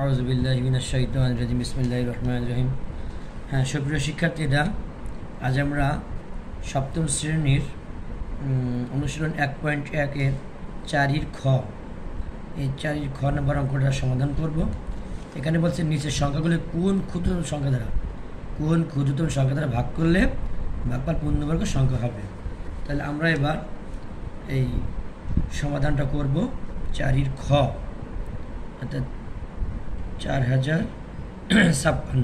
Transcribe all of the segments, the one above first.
আউযুবিল্লাহি মিনাশ শাইতানির রাজিম বিসমিল্লাহির রহমানির রহিম। হ্যাঁ, সুপ্রিয় শিক্ষার্থীরা, আজ আমরা সপ্তম শ্রেণীর অনুশীলন 1.1-এর 4-এর খ, এই 4-এর খ নম্বর অঙ্কটা সমাধান করব। এখানে বলছে নিচের সংখ্যাগুলি কোন ক্ষুদ্রতম সংখ্যা দ্বারা ভাগ করলে ভাগফল পূর্ণবর্গ সংখ্যা হবে। তাহলে আমরা এবার এই সমাধানটা করব 4-এর খ, অর্থাৎ 4056।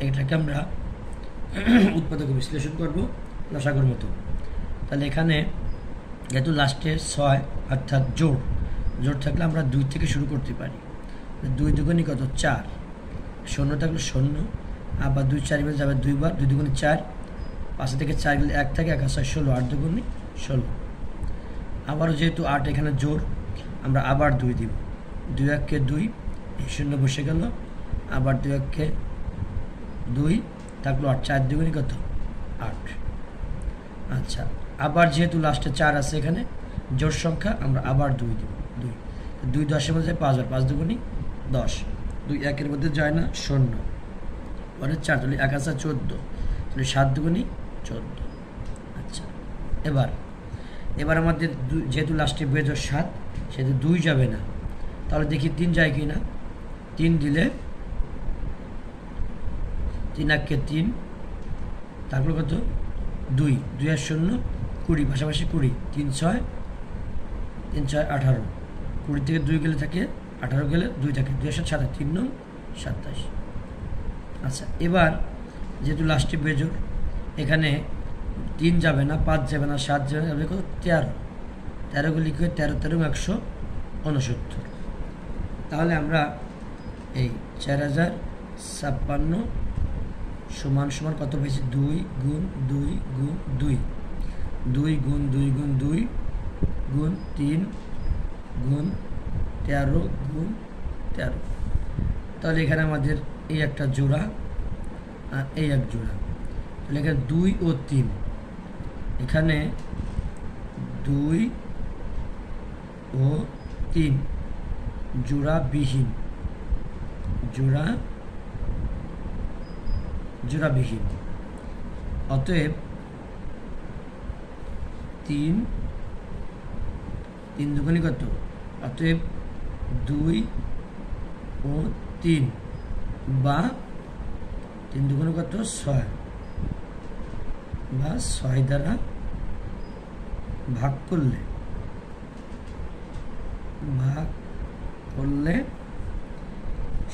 এটাকে আমরা উৎপাদক বিশ্লেষণ করব লসাগুর মতো। তাহলে এখানে যেহেতু লাস্টে 6 অর্থাৎ জোড় থাকলে আমরা 2 থেকে শুরু করতে পারি। 2 দুগুণে কত? 4। 0 থাকলে 0, আবার 2 4 বেজে যাবে 2 বার, 2 দুগুণে 4, 5 থেকে 4 গেলে 1 থাকে, 1 6 16, 8 দুগুণে 16। আবারও যেহেতু 8 এখানে জোড়, আমরা আবার 2 দিব। 2 1-কে 2, 0 বসে গেল, আবার 2 1-কে 2 থাকলো 8, 4 দুগুণে কত? 8। আচ্ছা, আবার যেহেতু লাস্টে 4 আছে এখানে জোড় সংখ্যা, আমরা আবার 2 দিব। 2 10-এর মধ্যে 5 বার, 5 দুগুণে 10, 2 1-এর মধ্যে যায় না, 0, পরে 4, তাহলে 1 আছে 14, তাহলে 7 দুগুণে 14। আচ্ছা, এবার আমাদের যেহেতু লাস্টে বেজোড় 7, সেহেতু 2 যাবে না, তাহলে দেখি 3 যায় কি না। 3 দিলে 3 1-কে 3, তারপর কত? 2 2 আর 0 20, পাশাপাশি 20, 3 6 18, 20 থেকে 2 গেলে থাকে 18, গেলে 2 থাকে, 2 7 7, 3 9 27। আচ্ছা, এবার যেহেতু লাস্টে বেজোড়, এখানে 3 যাবে না, 5 যাবে না, 7 যাবে না, কত? 13 গুলি লিখবে, 13 13 169। তাহলে আমরা এই 4056 সমান সমান কত পেয়েছি? 2 গুণ 2 গুণ 2, 2 গুণ 2 গুণ 2 গুণ 3 গুণ 13 গুণ 13। তাহলে এখানে আমাদের এই একটা জোড়া আর এই এক জোড়া, তাহলে এখানে 2 ও 3, এখানে 2 ও 3 জোড়াবিহীন, অতএব 3 দুগুণে কত? অতএব 2 ও 3 বা 3 দুগুণে কত? 6, বা 6 দ্বারা ভাগ করলে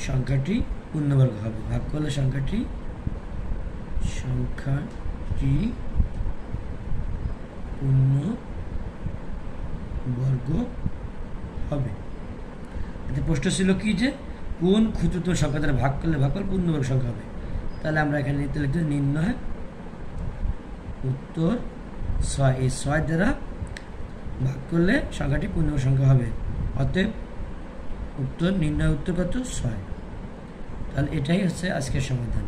সংখ্যাটি পূর্ণবর্গ হবে। ভাগ করলে সংখ্যাটি পূর্ণবর্গ হবে। এতে প্রশ্ন ছিল কি, যে কোন ক্ষুদ্রতম সংখ্যা দ্বারা ভাগ করলে ভাগফল পূর্ণবর্গ সংখ্যা হবে। তাহলে আমরা এখানে লিখতে নির্ণয় উত্তর 6, এই 6 দ্বারা ভাগ করলে সংখ্যাটি পূর্ণবর্গ সংখ্যা হবে। অতএব নির্ণয় উত্তর কত? 6। তাহলে এটাই হচ্ছে আজকের সমাধান।